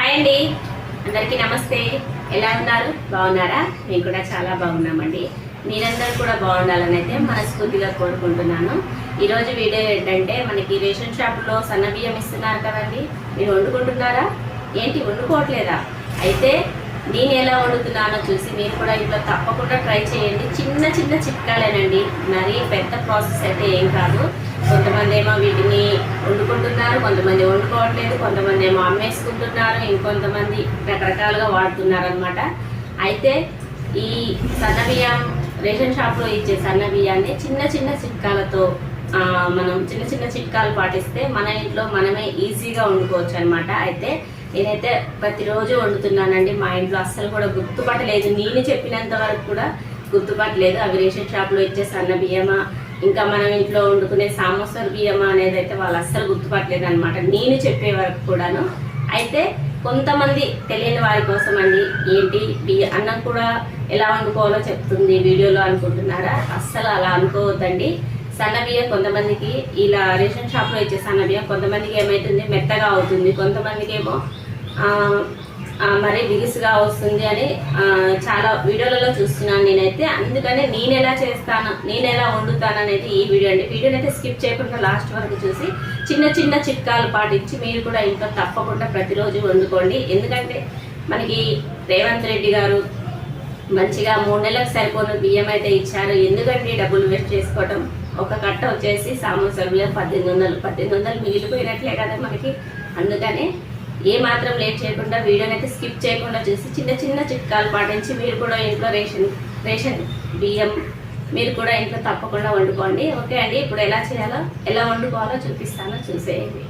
Hi అండి, అందరికీ నమస్తే. ఎలా ఉన్నారు? బాగున్నారా? మేము కూడా చాలా బాగున్నామండి. మీరందరూ కూడా బాగుండాలని అయితే మనస్ఫూర్తిగా కోరుకుంటున్నాను. ఈరోజు వీడియో ఏంటంటే, మనకి రేషన్ షాప్లో సన్న బియ్యం ఇస్తున్నారు కదండి. మీరు వండుకుంటున్నారా? ఏంటి వండుకోవట్లేదా? అయితే నేను ఎలా వండుతున్నానో చూసి మీరు కూడా ఇంట్లో తప్పకుండా ట్రై చేయండి. చిన్న చిన్న చిట్కాలేనండి, మరీ పెద్ద ప్రాసెస్ అయితే ఏం కాదు. కొంతమంది ఏమో వీటిని వండుకుంటున్నారు, కొంతమంది వండుకోవట్లేదు, కొంతమంది ఏమో అమ్మేసుకుంటున్నారు, ఇంకొంతమంది రకరకాలుగా వాడుతున్నారు అనమాట. అయితే ఈ సన్న బియ్యం రేషన్ షాప్లో ఇచ్చే సన్న బియ్యాన్ని చిన్న చిన్న చిట్కాలతో మనం చిన్న చిన్న చిట్కాలు పాటిస్తే మన ఇంట్లో మనమే ఈజీగా వండుకోవచ్చు అనమాట. అయితే నేనైతే ప్రతిరోజు వండుతున్నానండి. మా ఇంట్లో అస్సలు కూడా గుర్తుపట్టలేదు, నేను చెప్పినంత వరకు కూడా గుర్తుపట్టలేదు అవి రేషన్ షాప్లో ఇచ్చే సన్న బియ్యమా, ఇంకా మనం ఇంట్లో వండుకునే సామోసర్ బియ్యమా అనేది అయితే వాళ్ళు అస్సలు గుర్తుపట్టలేదు అనమాట, నేను చెప్పే వరకు కూడాను. అయితే కొంతమంది తెలియని వారి కోసం అండి, ఏంటి అన్నం కూడా ఎలా వండుకోవాలో చెప్తుంది వీడియోలో అనుకుంటున్నారా? అస్సలు అలా అనుకోవద్దండి. సన్న బియ్యం కొంతమందికి, ఇలా రేషన్ షాప్లో ఇచ్చే సన్న బియ్యం కొంతమందికి ఏమవుతుంది, మెత్తగా అవుతుంది, కొంతమందికి ఏమో మరీ బిగుసుగా వస్తుంది అని చాలా వీడియోలలో చూస్తున్నాను నేనైతే. అందుకనే నేను ఎలా చేస్తాను, నేను ఎలా వండుతాను అనేది ఈ వీడియో అండి. వీడియోని అయితే స్కిప్ చేయకుండా లాస్ట్ వరకు చూసి చిన్న చిన్న చిట్కాలు పాటించి మీరు కూడా ఇంట్లో తప్పకుండా ప్రతిరోజు వండుకోండి. ఎందుకంటే మనకి రేవంత్ రెడ్డి గారు మంచిగా 3 నెలలకు సరిపోయిన బియ్యం అయితే ఇచ్చారు. ఎందుకంటే డబ్బులు వేస్ట్ చేసుకోవడం. ఒక కట్ట వచ్చేసి సామోసర్ బియ్యం 1800 మిగిలిపోయినట్లే కదా మనకి. అందుకనే ఏ మాత్రం లేట్ చేయకుండా వీడియోని అయితే స్కిప్ చేయకుండా చూసి చిన్న చిన్న చిట్కాలు పాటించి మీరు కూడా ఇంట్లో రేషన్ బియ్యం మీరు కూడా ఇంట్లో తప్పకుండా వండుకోండి. ఓకే అండి, ఇప్పుడు ఎలా వండుకోవాలో చూపిస్తానో చూసేయండి.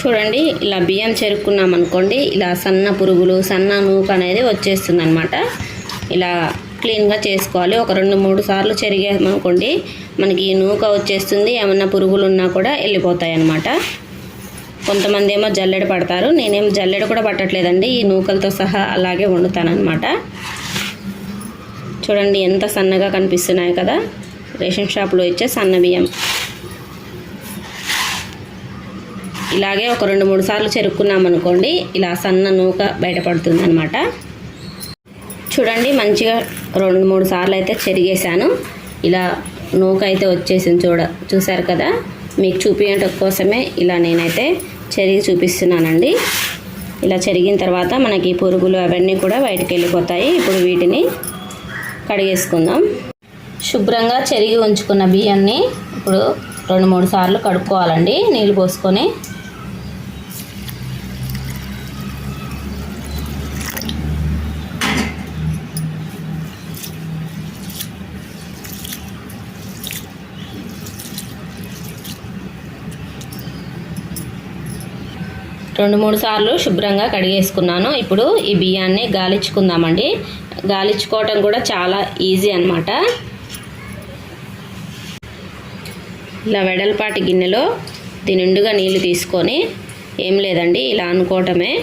చూడండి, ఇలా బియ్యం చెరుక్కున్నాం అనుకోండి, ఇలా సన్న పురుగులు, సన్న నూక అనేది వచ్చేస్తుంది అనమాట. ఇలా క్లీన్గా చేసుకోవాలి. ఒక 2-3 సార్లు చెరిగామనుకోండి, మనకి నూక వచ్చేస్తుంది. ఏమన్నా పురుగులు ఉన్నా కూడా వెళ్ళిపోతాయి అన్నమాట. కొంతమంది ఏమో జల్లెడ పడతారు, నేనేమో జల్లెడ కూడా పట్టట్లేదండి, ఈ నూకలతో సహా అలాగే వండుతానమాట. చూడండి ఎంత సన్నగా కనిపిస్తున్నాయి కదా రేషన్ షాప్లో ఇచ్చే సన్న బియ్యం. ఇలాగే ఒక 2-3 సార్లు చెరుక్కున్నాం అనుకోండి, ఇలా సన్న నూక బయటపడుతుంది అనమాట. చూడండి, మంచిగా 2-3 సార్లు అయితే చెరిగేశాను. ఇలా నూక అయితే వచ్చేసింది. చూసారు కదా, మీకు చూపించడం కోసమే ఇలా నేనైతే చెరిగి చూపిస్తున్నానండి. ఇలా చెరిగిన తర్వాత మనకి పురుగులు అవన్నీ కూడా బయటకు వెళ్ళిపోతాయి. ఇప్పుడు వీటిని కడిగేసుకుందాం. శుభ్రంగా చెరిగి ఉంచుకున్న బియ్యాన్ని ఇప్పుడు 2-3 సార్లు కడుక్కోవాలండి నీళ్ళు పోసుకొని. రెండు మూడు సార్లు శుభ్రంగా కడిగేసుకున్నాను. ఇప్పుడు ఈ బియ్యాన్ని గాలించుకుందామండి. గాలించుకోవటం కూడా చాలా ఈజీ అన్నమాట. ఇలా వెడల్పాటి గిన్నెలో నిండుగా నీళ్లు తీసుకొని, ఏం లేదండి ఇలా అనుకోవటమే,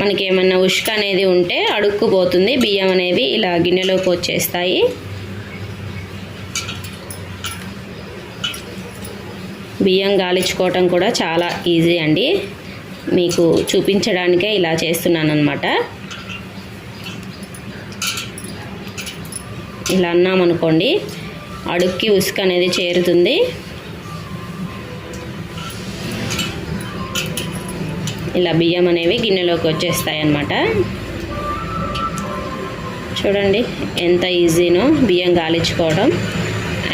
మనకి ఏమన్నా ఉష్క అనేది ఉంటే అడుక్కుపోతుంది, బియ్యం అనేవి ఇలా గిన్నెలోకి వచ్చేస్తాయి. బియ్యం గాలించుకోవటం కూడా చాలా ఈజీ అండి, మీకు చూపించడానికే ఇలా చేస్తున్నాను అన్నమాట. ఇలా అన్నామనుకోండి, అడుక్కి ఉసుక అనేది చేరుతుంది. ఇలా బియ్యం అనేవి గిన్నెలోకి వచ్చేస్తాయి అన్నమాట. చూడండి ఎంత ఈజీనో బియ్యం గాలించుకోవడం.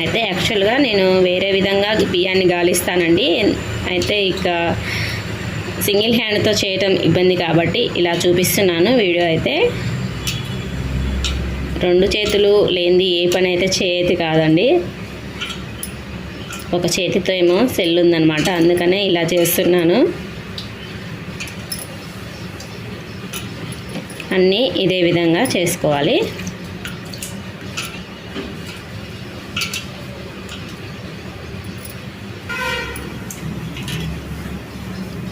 అయితే యాక్చువల్గా నేను వేరే విధంగా బియ్యాన్ని గాలిస్తానండి. అయితే ఇక సింగిల్ హ్యాండ్తో చేయటం ఇబ్బంది కాబట్టి ఇలా చూపిస్తున్నాను వీడియో. అయితే 2 చేతులు లేనిది ఏ పని అయితే చేయది కాదండి. ఒక చేతితో ఏమో సెల్ ఉందన్నమాట, అందుకనే ఇలా చేస్తున్నాను. అన్నీ ఇదే విధంగా చేసుకోవాలి.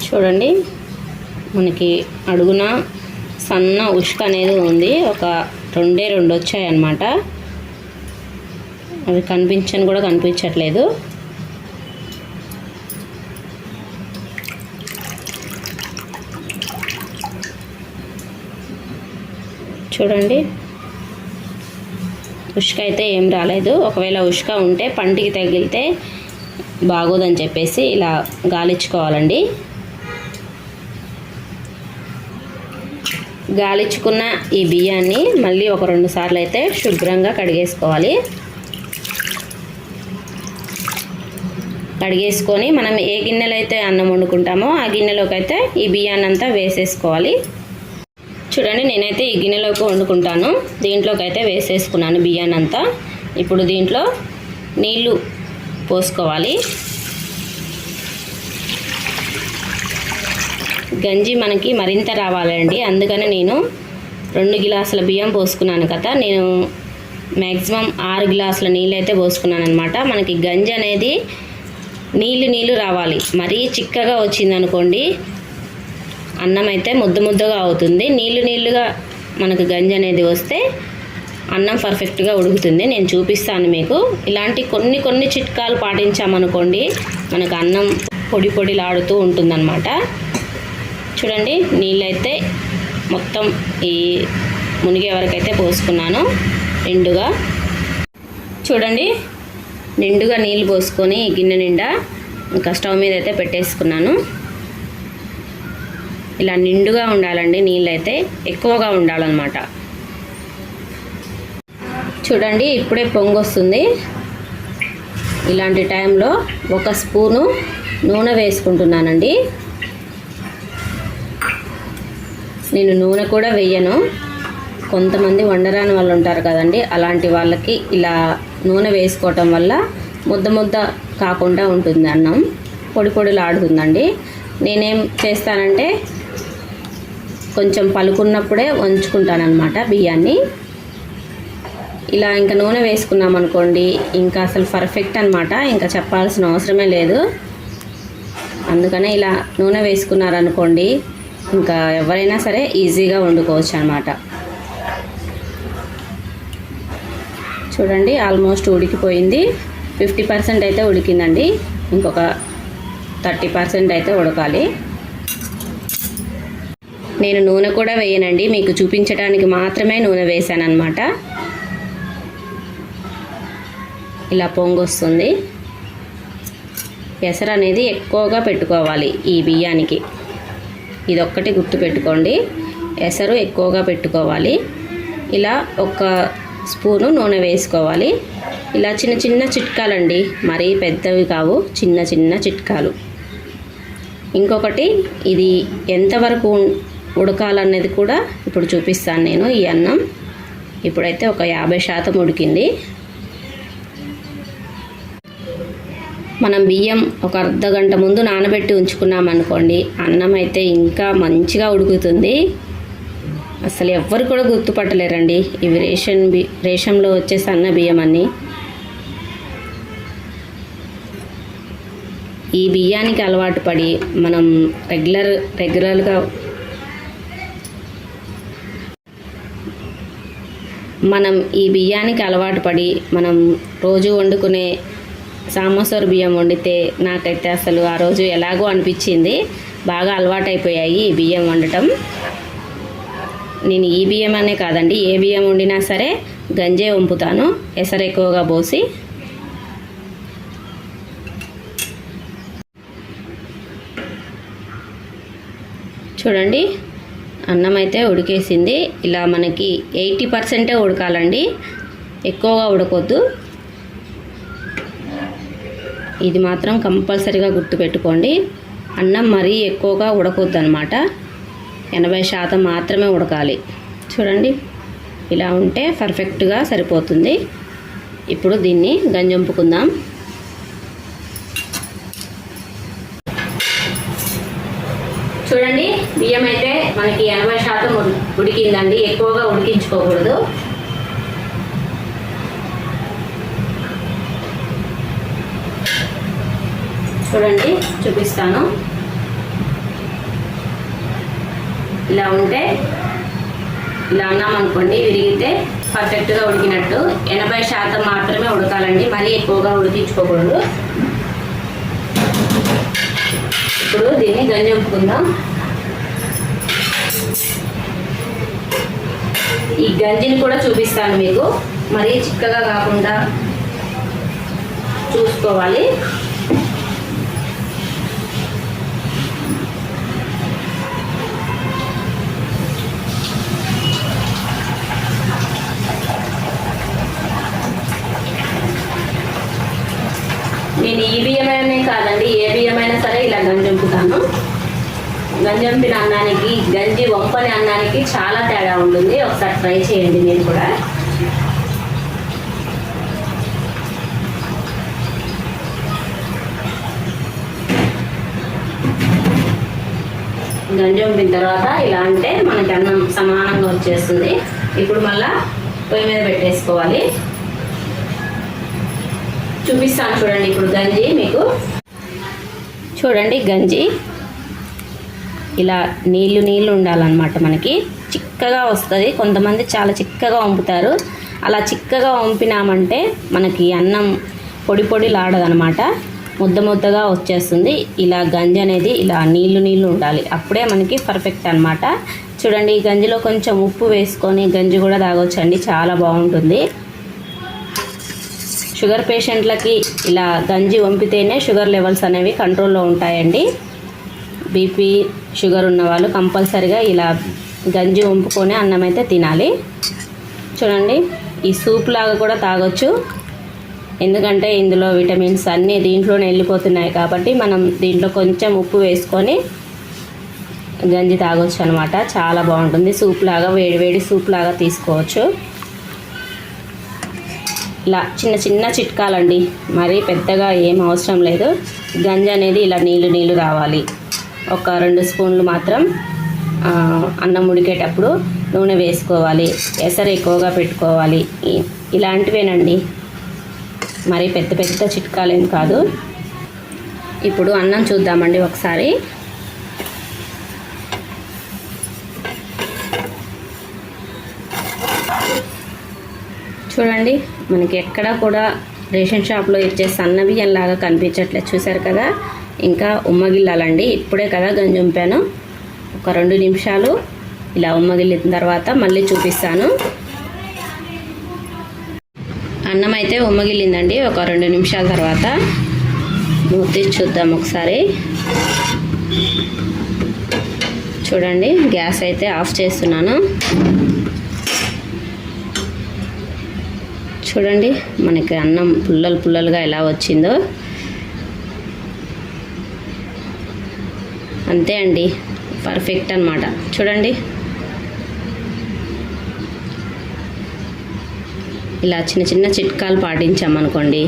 చూడండి, మనకి అడుగున సన్న ఉష్క అనేది ఉంది. ఒక రెండే వచ్చాయి అన్నమాట. అవి కూడా కనిపించట్లేదు. చూడండి, ఉష్క అయితే ఏం రాలేదు. ఒకవేళ ఉష్క ఉంటే పంటికి తగిలితే బాగోదని చెప్పేసి ఇలా గాలిచ్చుకోవాలండి. గాలిచ్చుకున్న ఈ బియ్యాన్ని మళ్ళీ ఒక 2 సార్లు అయితే శుభ్రంగా కడిగేసుకోవాలి. కడిగేసుకొని మనం ఏ గిన్నెలో అయితే అన్నం వండుకుంటామో ఆ గిన్నెలోకి అయితే ఈ బియ్యాన్ని అంతా వేసేసుకోవాలి. చూడండి, నేనైతే ఈ గిన్నెలోకి వండుకుంటాను. దీంట్లోకి అయితే వేసేసుకున్నాను బియ్యాన్ని అంతా. ఇప్పుడు దీంట్లో నీళ్లు పోసుకోవాలి. గంజి మనకి మరింత రావాలండి, అందుకని నేను 2 గ్లాసుల బియ్యం పోసుకున్నాను కదా. నేను మ్యాక్సిమం 6 గ్లాసుల నీళ్ళు అయితే పోసుకున్నాను అనమాట. మనకి గంజి అనేది నీళ్ళు రావాలి. మరీ చిక్కగా వచ్చిందనుకోండి అన్నం అయితే ముద్దగా అవుతుంది. నీళ్ళుగా మనకు గంజి అనేది వస్తే అన్నం పర్ఫెక్ట్గా ఉడుకుతుంది. నేను చూపిస్తాను మీకు. ఇలాంటి కొన్ని చిట్కాలు పాటించామనుకోండి మనకు అన్నం పొడిలాడుతూ ఉంటుందన్నమాట. చూడండి, నీళ్ళైతే మొత్తం ఈ మునిగే వరకైతే పోసుకున్నాను నిండుగా. చూడండి, నిండుగా నీళ్ళు పోసుకొని గిన్నె నిండా ఇంకా స్టవ్ మీద అయితే పెట్టేసుకున్నాను. ఇలా నిండుగా ఉండాలండి, నీళ్ళైతే ఎక్కువగా ఉండాలన్నమాట. చూడండి, ఇప్పుడే పొంగొస్తుంది. ఇలాంటి టైంలో 1 స్పూను నూనె వేసుకుంటున్నానండి. నేను నూనె కూడా వేయను. కొంతమంది వండరాని వాళ్ళు ఉంటారు కదండి, అలాంటి వాళ్ళకి ఇలా నూనె వేసుకోవటం వల్ల ముద్ద కాకుండా ఉంటుంది, అన్నం పొడిలాడుతుందండి. నేనేం చేస్తానంటే కొంచెం పలుకున్నప్పుడే వంచుకుంటానన్నమాట బియ్యాన్ని. ఇలా ఇంకా నూనె వేసుకున్నాం అనుకోండి ఇంకా అసలు పర్ఫెక్ట్ అనమాట, ఇంకా చెప్పాల్సిన అవసరమే లేదు. అందుకనే ఇలా నూనె వేసుకున్నారనుకోండి ఇంకా ఎవరైనా సరే ఈజీగా వండుకోవచ్చు అనమాట. చూడండి, ఆల్మోస్ట్ ఉడికిపోయింది. 50% అయితే ఉడికిందండి. ఇంకొక 30% అయితే ఉడకాలి. నేను నూనె కూడా వేయనండి, మీకు చూపించడానికి మాత్రమే నూనె వేసాను అనమాట. ఇలా పొంగొస్తుంది. ఎసరు అనేది ఎక్కువగా పెట్టుకోవాలి ఈ బియ్యానికి. ఇదొక్కటి గుర్తుపెట్టుకోండి, ఎసరు ఎక్కువగా పెట్టుకోవాలి. ఇలా 1 స్పూను నూనె వేసుకోవాలి. ఇలా చిన్న చిట్కాలండి, మరీ పెద్దవి కావు, చిన్న చిట్కాలు. ఇంకొకటి, ఇది ఎంతవరకు ఉడకాలనేది కూడా ఇప్పుడు చూపిస్తాను నేను. ఈ అన్నం ఇప్పుడైతే ఒక 50% ఉడికింది. మనం బియ్యం ఒక అర్ధగంట ముందు నానబెట్టి ఉంచుకున్నామనుకోండి అన్నం అయితే ఇంకా మంచిగా ఉడుకుతుంది. అసలు ఎవ్వరు కూడా గుర్తుపట్టలేరండి ఇవి రేషన్లో వచ్చే సన్న బియ్యం అన్నీ. ఈ బియ్యానికి అలవాటు పడి మనం రెగ్యులర్గా ఈ బియ్యానికి అలవాటు పడి మనం రోజు వండుకునే సామోసర్ బియ్యం వండితే నాకైతే అసలు ఆ రోజు ఎలాగో అనిపించింది. బాగా అలవాటైపోయాయి ఈ బియ్యం వండటం. నేను ఈ బియ్యం అనే కాదండి, ఏ బియ్యం వండినా సరే గంజే వంపుతాను, ఎసరు ఎక్కువగా పోసి. చూడండి, అన్నం అయితే ఉడికేసింది. ఇలా మనకి 80% ఉడకాలండి, ఎక్కువగా ఉడకొద్దు. ఇది మాత్రం కంపల్సరీగా గుర్తుపెట్టుకోండి. అన్నం మరీ ఎక్కువగా ఉడకొద్దు అనమాట, 80% మాత్రమే ఉడకాలి. చూడండి, ఇలా ఉంటే పర్ఫెక్ట్గా సరిపోతుంది. ఇప్పుడు దీన్ని గంజొంపుకుందాం. చూడండి, బియ్యం అయితే మనకి 80% ఉడికిందండి, ఎక్కువగా ఉడికించుకోకూడదు. చూడండి, చూపిస్తాను. ఇలా ఉంటే ఇలా అన్నామనుకోండి విరిగితే పర్ఫెక్ట్గా ఉడికినట్టు. 80% మాత్రమే ఉడకాలండి, మరీ ఎక్కువగా ఉడికించుకోకూడదు. ఇప్పుడు దీన్ని గంజి వంపుకుందాం. ఈ గంజిని కూడా చూపిస్తాను మీకు, మరీ చిక్కగా కాకుండా చూసుకోవాలి. నేను ఈ బియ్యమైనా కాదండి, ఏ బియ్యమైనా సరే ఇలా గంజి వంపుతాను. గంజి వంపిన అన్నానికి గంజి వంపని అన్నానికి చాలా తేడా ఉంటుంది. ఒకసారి ట్రై చేయండి మీరు కూడా. గంజి వంపిన తర్వాత ఇలా అంటే మనకి అన్నం సమానంగా వచ్చేస్తుంది. ఇప్పుడు మళ్ళా పొయ్యి మీద పెట్టేసుకోవాలి. చూపిస్తాను చూడండి. ఇప్పుడు గంజి మీకు చూడండి, గంజి ఇలా నీళ్ళు ఉండాలన్నమాట. మనకి చిక్కగా వస్తుంది. కొంతమంది చాలా చిక్కగా వంపుతారు. అలా చిక్కగా వంపినామంటే మనకి అన్నం పొడిలాడదనమాట, ముద్దగా వచ్చేస్తుంది. ఇలా గంజి అనేది ఇలా నీళ్ళు ఉండాలి, అప్పుడే మనకి పర్ఫెక్ట్ అనమాట. చూడండి, ఈ గంజిలో కొంచెం ఉప్పు వేసుకొని గంజి కూడా తాగొచ్చండి, చాలా బాగుంటుంది. షుగర్ పేషెంట్లకి ఇలా గంజి వంపితేనే షుగర్ లెవెల్స్ అనేవి కంట్రోల్లో ఉంటాయండి. బీపీ షుగర్ ఉన్న వాళ్ళు కంపల్సరిగా ఇలా గంజి వంపుకొని అన్నం అయితే తినాలి. చూడండి, ఈ సూప్ లాగా కూడా తాగొచ్చు, ఎందుకంటే ఇందులో విటమిన్స్ అన్నీ దీంట్లోనే వెళ్ళిపోతున్నాయి కాబట్టి మనం దీంట్లో కొంచెం ఉప్పు వేసుకొని గంజి తాగొచ్చు అనమాట. చాలా బాగుంటుంది. సూప్ లాగా వేడి సూప్ లాగా తీసుకోవచ్చు. ఇలా చిన్న చిట్కాలండి, మరీ పెద్దగా ఏం అవసరం లేదు. గంజి అనేది ఇలా నీళ్ళు రావాలి. ఒక 2 స్పూన్లు మాత్రం అన్నం ఉడికేటప్పుడు నూనె వేసుకోవాలి. ఎసరు ఎక్కువగా పెట్టుకోవాలి. ఇలాంటివేనండి, మరి పెద్ద చిట్కాలేం కాదు. ఇప్పుడు అన్నం చూద్దామండి ఒకసారి. చూడండి, మనకి ఎక్కడా కూడా రేషన్ షాప్లో ఇచ్చే సన్న బియ్యం లాగా కనిపించట్లేదు. చూసారు కదా, ఇంకా ఉమ్మగిల్లాలండి. ఇప్పుడే కదా గంజి వంపాను. ఒక 2 నిమిషాలు ఇలా ఉమ్మగిల్లిన తర్వాత మళ్ళీ చూపిస్తాను. అన్నం అయితే ఉమ్మగిల్లిందండి. ఒక 2 నిమిషాల తర్వాత మూతి చూద్దాం ఒకసారి. చూడండి, గ్యాస్ అయితే ఆఫ్ చేస్తున్నాను. చూడండి, మనకి అన్నం పుల్లలుగా ఎలా వచ్చిందో. అంతే అండి, పర్ఫెక్ట్ అన్నమాట. చూడండి, ఇలా చిన్న చిట్కాలు పాటించామనుకోండి,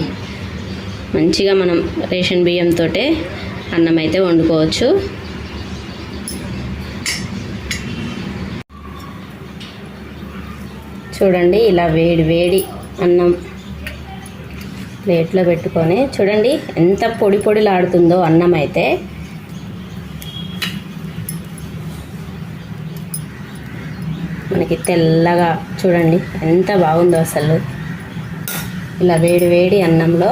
మంచిగా మనం రేషన్ బియ్యంతో అన్నం అయితే వండుకోవచ్చు. చూడండి, ఇలా వేడి అన్నం ప్లేట్లో పెట్టుకొని చూడండి ఎంత పొడిలాడుతుందో అన్నం అయితే. మనకి తెల్లగా చూడండి ఎంత బాగుందో అసలు. ఇలా వేడి అన్నంలో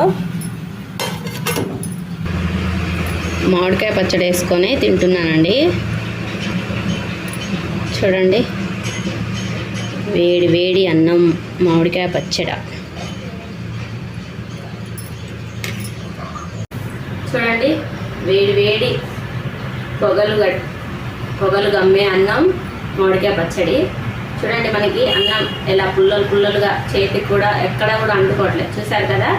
మామిడికాయ పచ్చడి వేసుకొని తింటున్నానండి. చూడండి, వేడి అన్నం మామిడికాయ పచ్చడి. చూడండి, వేడి పొగలు గమ్మే అన్నం మామిడికాయ పచ్చడి. చూడండి, మనకి అన్నం ఎలా పుల్లలుగా చేతికి కూడా ఎక్కడ కూడా అంటుకోవట్లేదు. చూసారు కదా,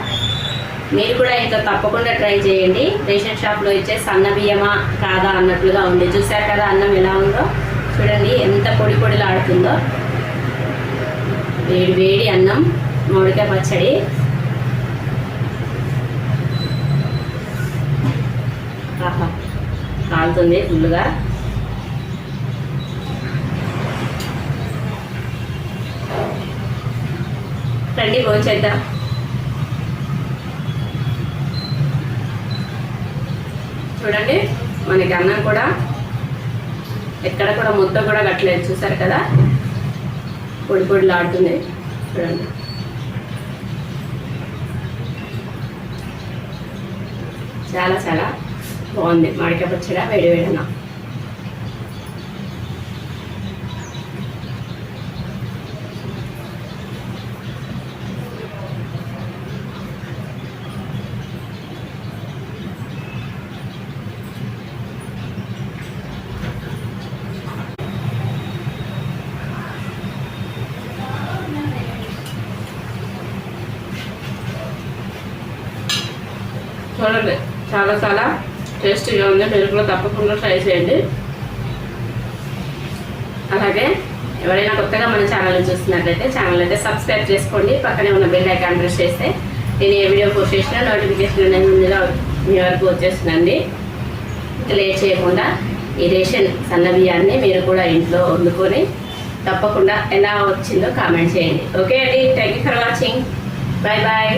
మీరు కూడా ఇంకా తప్పకుండా ట్రై చేయండి. రేషన్ షాప్లో ఇచ్చే సన్న బియ్యమా కాదా అన్నట్లుగా ఉంది. చూసారు కదా అన్నం ఎలా ఉందో. చూడండి ఎంత పొడిలాడుతుందో. వేడి అన్నం మామిడికాయ పచ్చడి. ఆహా, కాలుతుంది ఫుల్గా. రండి భోంచేద్దాం. చూడండి, మనకి అన్నం కూడా ఎక్కడ కూడా ముద్ద కూడా కట్టలేదు, చూసారు కదా, పొడి పొడిలాడుతుంది చూడండి. చాలా చాలా బాగుంది మామిడికాయ పచ్చడి వేడి వేడిన. చూడండి చాలా చాలా టేస్టీగా ఉంది. మీరు కూడా తప్పకుండా ట్రై చేయండి. అలాగే ఎవరైనా కొత్తగా మన ఛానల్ని చూస్తున్నట్లయితే ఛానల్ అయితే సబ్స్క్రైబ్ చేసుకోండి. పక్కనే ఉన్న బెల్ ఐకాన్ ప్రెస్ చేస్తే నేను ఏ వీడియో పోస్ట్ చేసినా నోటిఫికేషన్ అనేది ముందుగా మీ వరకు వచ్చేస్తుందండి. లేట్ చేయకుండా ఈ రేషన్ సన్న బియ్యాన్ని మీరు కూడా ఇంట్లో వండుకొని తప్పకుండా ఎలా వచ్చిందో కామెంట్ చేయండి. ఓకే అండి, thank you for watching. Bye bye.